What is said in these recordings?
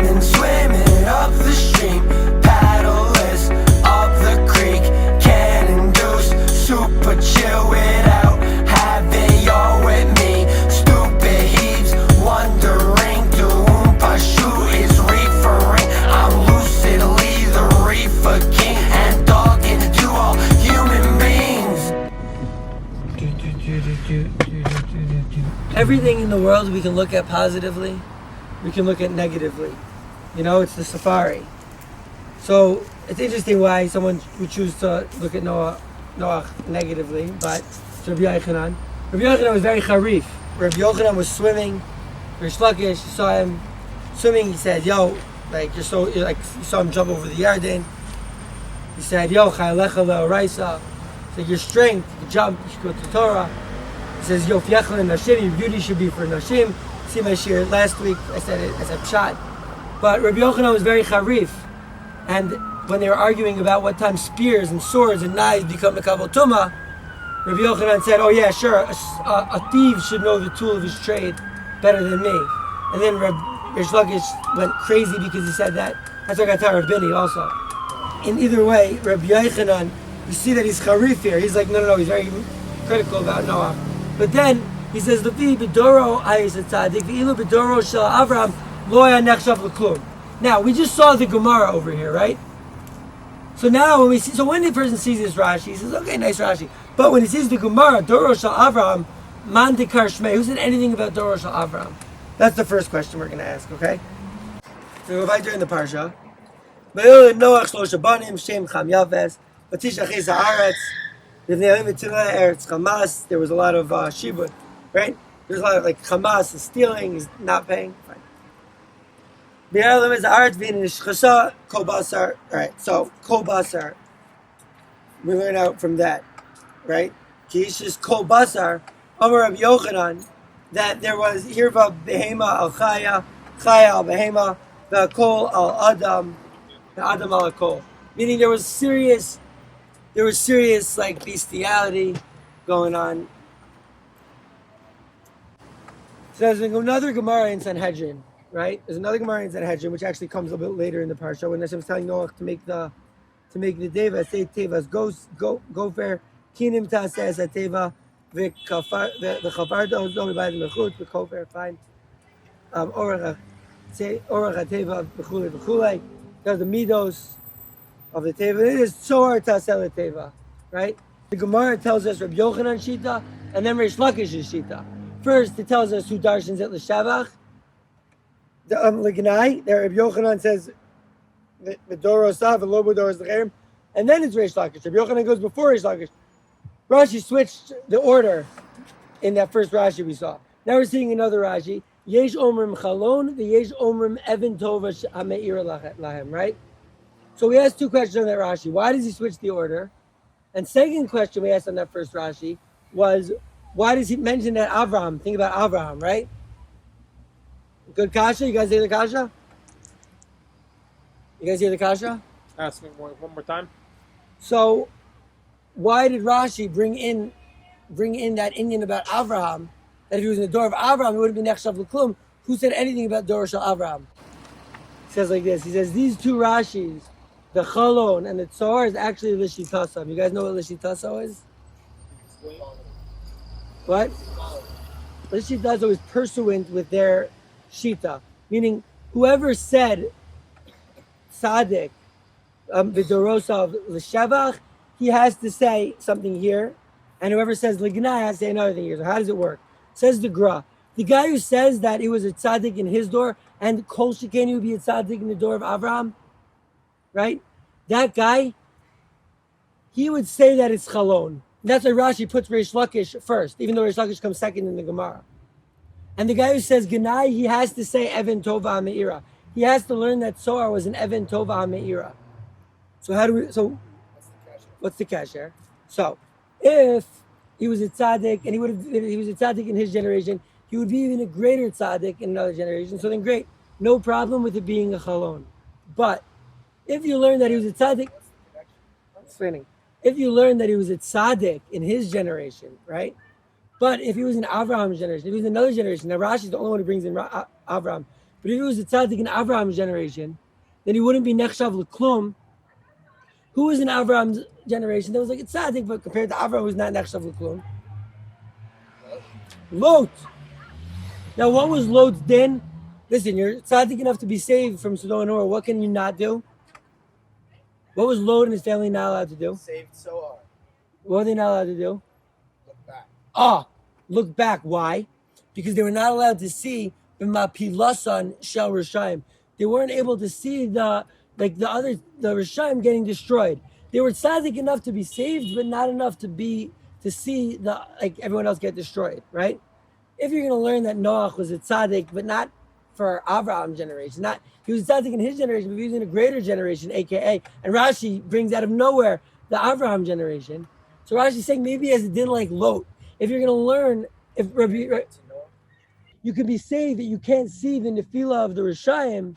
morning, swimming up the stream, paddleless up the creek, can induce super chill without having y'all with me. Stupid heaves, wondering to whom PASHUT is referring. I'm lucidly the reefer king and talking to all human beings. Everything in the world we can look at positively, we can look at negatively. You know, it's the safari. So it's interesting why someone would choose to look at Noah negatively, but it's Rabbi Yochanan. Rabbi Yochanan was very charif. Rabbi Yochanan was swimming, Rish Lakish saw him swimming, he said, yo, you saw him jump over the Yarden. He said, yo, chayalecha le'oraisa. He said, your strength, you jump, you should go to Torah. He says, yo, f'yechel nashim, your beauty should be for nashim. See my shir last week, I said it as a pshat. But Rabbi Yochanan was very charif. And when they were arguing about what time spears and swords and knives become Mekabel Tumah, Rabbi Yochanan said, oh yeah, sure, a thief should know the tool of his trade better than me. And then Rish Lakish went crazy because he said that. That's what I got Rav Bini also. In either way, Rabbi Yochanan, you see that he's charif here. He's like, no, he's very critical about Noah. But then he says, "Levi bedoro ayis tzadik, ve'ilu bedoro shel Avram lo ya nechshav l'klum." Now we just saw the Gemara over here, right? So now when the person sees this Rashi, he says, "Okay, nice Rashi." But when he sees the Gemara, Doro shel Avram, man dekar shmei, who said anything about Doro shel Avram? That's the first question we're going to ask. Okay. So if I join the parsha, ve'il Noach shlosh banim shem cham yaves, v'tish achiz haaretz. There was a lot of shibud, right? There's a lot of like Hamas is stealing, is not paying. Fine. Alright, so kol-basar, we learn out from that, right? Kishis kol-basar, Amar Rabbi Yochanan, that there was hirva behema al chaya, chaya al behema, the kol al adam, the adam al kol. Meaning there was serious like bestiality going on. So there's another Gemara in Sanhedrin, right? There's another Gemara in Sanhedrin which actually comes a bit later in the parsha when Hashem's telling Noah to make the deva, say tevas gofer kinim taseh as teva v'chafardo zol by the mechut v'kofer fine orach teva v'chulei. There's the midos of the teva. It is Tzohar Tasel Teva, right? The Gemara tells us Rabbi Yochanan Shita, and then Rish Lakish's Shita. First, it tells us who darshans at l'shavach. The L'gnai, there Rabbi Yochanan says the Dorosav, the Lobo Doros L'cherim, and then it's Rish Lakish. Rabbi Yochanan goes before Rish Lakish. Rashi switched the order in that first Rashi we saw. Now we're seeing another Rashi. Yesh Omrim Chalon, the Yesh Omrim Evan Tova Hameir Lahem, right? So we asked two questions on that Rashi. Why does he switch the order? And second question we asked on that first Rashi was, why does he mention that Avram? Think about Avram, right? Good kasha? You guys hear the kasha? You guys hear the kasha? Ask me one more time. So why did Rashi bring in that Indian about Avraham? That if he was in the door of Avraham, it would have been Nechshav L'Klum. Who said anything about Dor Shel Avraham? He says like this. He says these two Rashis, the Chalon and the Tzor, is actually Lishitasam. You guys know what Lishitaso is? What? Lishitaso is pursuant with their Shita. Meaning, whoever said Tzaddik, V'dorosav L'shavach, he has to say something here. And whoever says L'gnai has to say another thing here. So how does it work? Says the Gra. The guy who says that it was a tzaddik in his door and Kol Shekeni would be a tzaddik in the door of Avraham, right? That guy, he would say that it's Chalon. That's why Rashi puts Reish Lakish first, even though Reish Lakish comes second in the Gemara. And the guy who says Genai, he has to say Evan Tova HaMe'ira. He has to learn that Zohar was an Evan Tova HaMe'ira. So what's the kasher? So if he was a tzaddik and he was a tzaddik in his generation, he would be even a greater tzaddik in another generation. So then great. No problem with it being a chalon. But if you learn that he was a tzaddik, explaining. If you learn that he was a tzaddik in his generation, right? But if he was in Avraham's generation, if he was in another generation, now Rashi's the only one who brings in Avram. But if he was a tzaddik in Abraham's generation, then he wouldn't be nechshav l'klum. Who was in Abraham's generation that was like a tzaddik, but compared to Abraham, who's not nechshav l'klum? Lot. Now, what was Lot's din? Listen, you're tzaddik enough to be saved from Sodom and Gomorrah. What can you not do? What was Lot and his family not allowed to do? Saved Soar. What were they not allowed to do? Look back. Look back. Why? Because they were not allowed to see the Mapilasan Shel Rishayim. They weren't able to see the Rishayim getting destroyed. They were tzaddik enough to be saved, but not enough to see everyone else get destroyed, right? If you're going to learn that Noach was a tzaddik, but not for Abraham's generation, he was a tzaddik in his generation, but he was in a greater generation, aka, and Rashi brings out of nowhere the Abraham generation. So Rashi's saying maybe he has a din like Lot. If you're going to learn, you can be saved that you can't see the nefila of the Rishayim,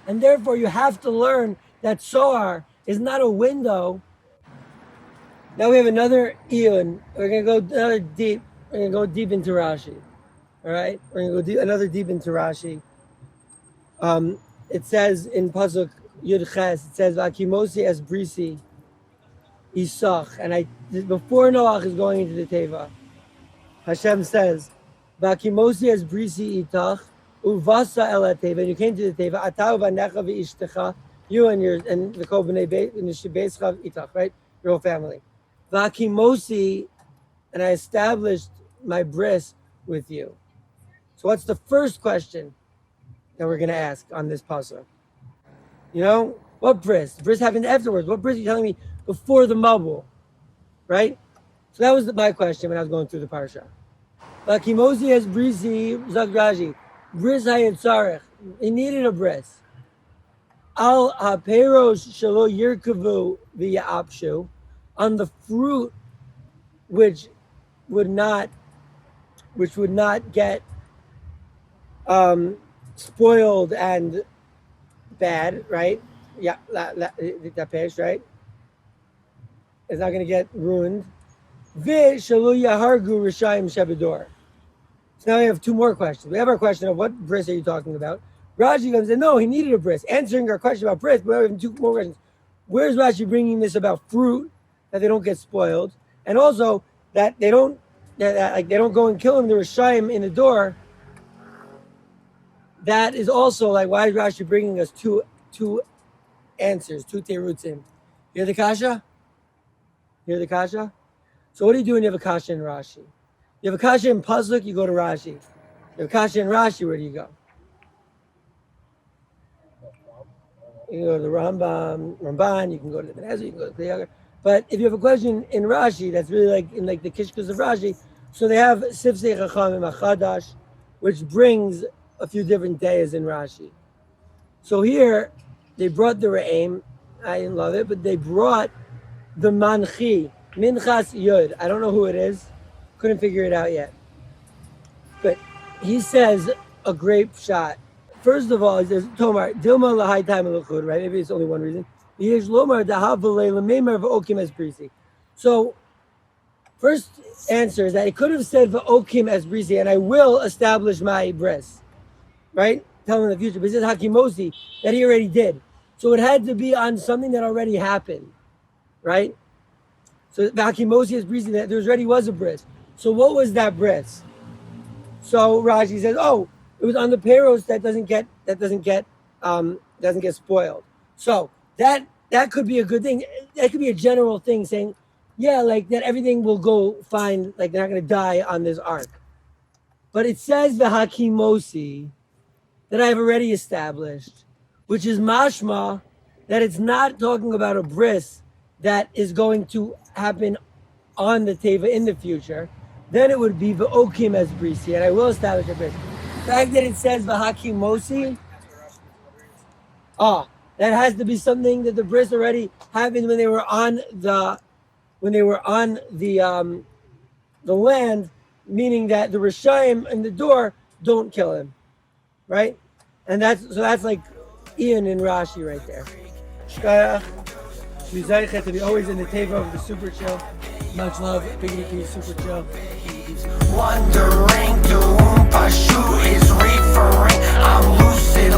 and therefore you have to learn that Soar is not a window. Now we have another Iyun. We're going to go deep. We're going to go deep into Rashi. All right? We're going to go deep into Rashi. It says in Pasuk Yud Ches, it says, Vakimosi es brisi Isach. And before Noach is going into the Teva, Hashem says, Vakimosi es brisi itach, uvasa el Teva. And you came to the Teva, Atau vanecha v'ishtecha, you and the Kol b'nei beit, and the Shebescha itach, right? Your whole family. Vakimosi, and I established my bris with you. So what's the first question that we're going to ask on this pasuk? What bris? Bris happened afterwards. What bris are you telling me before the Mabul? Right? So that was my question when I was going through the parsha. Vakimosi has brisi, Zagraji. Bris hayet tzarech. He needed a bris. Al haperos shelo yirkavu v'ya'apshu. On the fruit which would not get spoiled and bad, right? Yeah, that page, right? It's not going to get ruined. So now we have two more questions. We have our question of what bris are you talking about? Rashi comes and no, he needed a bris. Answering our question about bris, but we have two more questions. Where's Rashi bringing this about fruit, that they don't get spoiled, and also that they don't go and kill him, the Rishayim in the door? That is also why is Rashi bringing us two answers, two terutzim? You hear the kasha? So what do you do when you have a kasha in Rashi? You have a kasha in Pasuk, you go to Rashi. You have a kasha in Rashi, where do you go? You can go to the Ramban, you can go to the Ben Ezra, you can go to the Kliyagar. But if you have a question in Rashi, that's really in the Kishkas of Rashi, so they have Sifsei Chachamim Achadash, which brings a few different days in Rashi. So here, they brought the Re'im, I didn't love it, but they brought the Manchi, Minchas Yud. I don't know who it is, couldn't figure it out yet. But he says a great shot. First of all, he says, Tomar, Dilma Lahai Time Luchud, right? Maybe it's only one reason. So, first answer is that it could have said V'okim as brisi, and I will establish my bris, right? Tell him in the future. But it says Hakimosi, that he already did. So it had to be on something that already happened, right? So Hakimosi as brisi, that there already was a bris. So what was that bris? So Rashi says, it was on the peros that doesn't get spoiled. So that could be a good thing. That could be a general thing saying, that everything will go fine, they're not going to die on this ark. But it says the Hakimosi that I've already established, which is mashma, that it's not talking about a bris that is going to happen on the teva in the future. Then it would be v'okim as brisi, and I will establish a bris. The fact that it says v'hakimosi, that has to be something that the bris already happened when they were on the land, meaning that the Rishayim in the door don't kill him, right? And that's Ian and Rashi right there. To be always in the table of the super chill. Much love, Big Nicky, super chill. leaves, wondering to whom Pashut is referring. I'm lucid